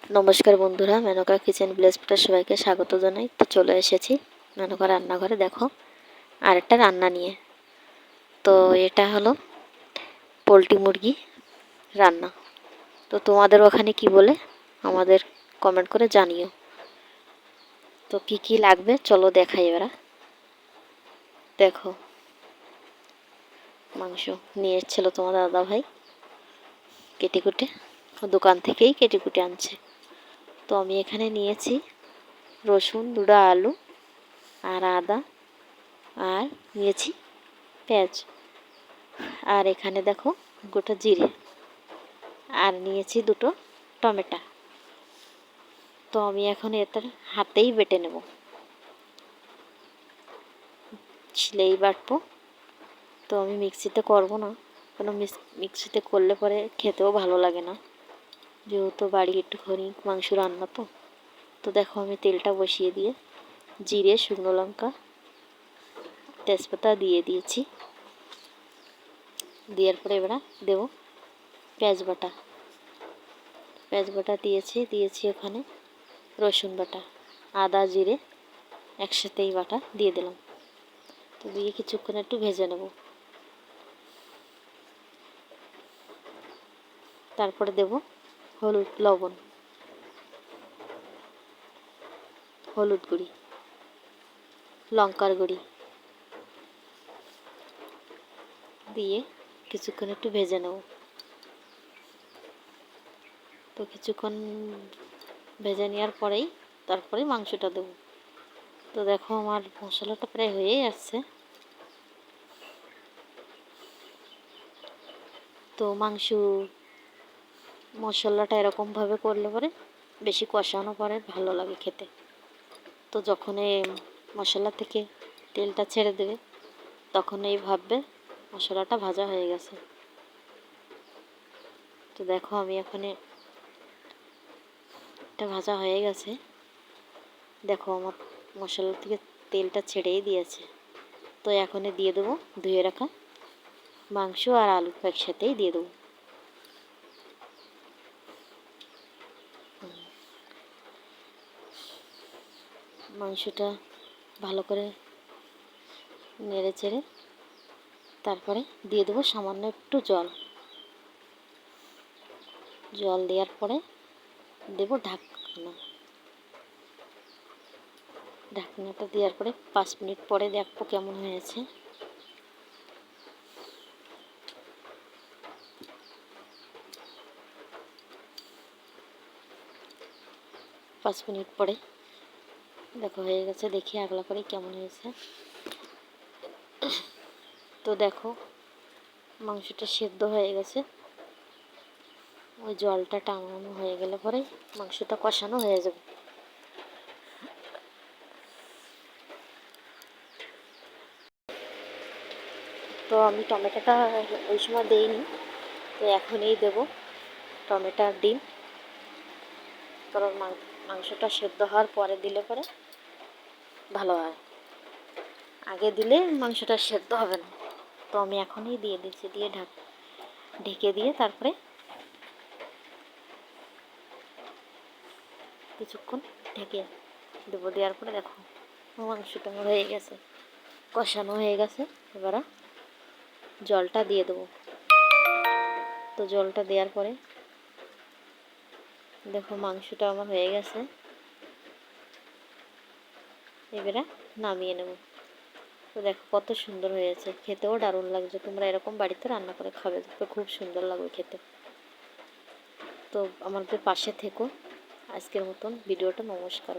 নমস্কার বন্ধুরা, মেনকা কিচেন ব্লেসপুরে সবাইকে স্বাগত জানাই। তো চলে এসেছি মেনকা রান্নাঘরে। দেখো আরেকটা রান্না নিয়ে। তো এটা হলো পোলট্রি মুরগি রান্না। তো তোমাদের ওখানে কি বলে আমাদের কমেন্ট করে জানিও। তো কি কি লাগবে চলো দেখাই এবার। দেখো মাংস নিয়ে এসেছিল তোমার দাদা ভাই কেটে কুটে, দোকান থেকেই কেটে কুটে আনছে। তো আমি এখানে নিয়েছি রসুন, দুটো আলু আর আদা, আর নিয়েছি পেঁয়াজ, আর এখানে দেখো গোটা জিরে, আর নিয়েছি দুটো টমেটো। তো আমি এখন এটা হাতেই বেটে নেব, ছিলেই বাটবো। তো আমি মিক্সিতে করব না, কারণ মিক্সিতে করলে পরে খেতেও ভালো লাগে না, যেহেতু বাড়ি একটুখানি মাংস রান্না। তো দেখো আমি তেলটা বসিয়ে দিয়ে জিরে, শুকনো লঙ্কা, তেজপাতা দিয়ে দিয়েছি। দেওয়ার পরে এবার দেবো পেঁয়াজ বাটা। পেঁয়াজ বাটা দিয়েছি ওখানে রসুন বাটা, আদা জিরে একসাথেই বাটা দিয়ে দিলাম। তো দিয়ে কিছুক্ষণ একটু ভেজে নেব। তারপরে দেব হলুদ, লবণ, হলুদ গুঁড়ি, লঙ্কার গুঁড়ি দিয়ে কিছুক্ষণ একটু ভেজে নেব। তো কিছুক্ষণ ভেজে নেওয়ার পরেই তারপরে মাংসটা দেবো। তো দেখো আমার মশলাটা প্রায় হয়েই আসছে। তো মাংস মশলাটা এরকমভাবে করলে পরে বেশি কষানো পরে ভালো লাগে খেতে। তো যখন এই মশলা থেকে তেলটা ছেড়ে দেবে তখন এই ভাববে মশলাটা ভাজা হয়ে গেছে। তো দেখো আমি এখানে এটা ভাজা হয়ে গেছে। দেখো আমার মশলা থেকে তেলটা ছেড়েই দিয়েছে। তো এখন দিয়ে দেবো ধুয়ে রাখা মাংস আর আলু একসাথেই দিয়ে দেবো। মাংসটা ভালো করে নেড়ে চেড়ে তারপরে দিয়ে দেবো সামান্য একটু জল। জল দেওয়ার পরে দেবো ঢাকনা। ঢাকনাটা দেওয়ার পরে 5 মিনিট পরে দেখবো কেমন হয়েছে। পাঁচ মিনিট পরে দেখো হয়ে গেছে, দেখি আগলা করে কেমন হয়েছে। তো দেখো মাংসটা সেদ্ধ হয়ে গেছে। ওই জলটা টানানো হয়ে গেলে পরে মাংসটা কষানো হয়ে যাবে। তো আমি টমেটোটা ওই সময় দেইনি, তো এখনই দেবো টমেটো আর ডিম। কারণ মাংসটা সেদ্ধ হওয়ার পরে দিলে পরে ভালো হয়, আগে দিলে মাংসটা সেদ্ধ হবে না। তো আমি এখনই দিয়ে দিচ্ছি, দিয়ে ঢেকে দিয়ে তারপরে কিছুক্ষণ ঢেকে দেবো। দেওয়ার পরে দেখো মাংসটা আমার হয়ে গেছে, কষানো হয়ে গেছে। এবার জলটা দিয়ে দেবো। তো জলটা দেওয়ার পরে দেখো মাংসটা আমার হয়ে গেছে। এবারে নামিয়ে নেব। তো দেখো কত সুন্দর হয়েছে, খেতেও দারুণ লাগছে। তোমরা এরকম বাড়িতে রান্না করে খাবে, দেখবে খুব সুন্দর লাগবে খেতে। তো আমাদের পাশে থেকো। আজকের মতন ভিডিওটা নমস্কার।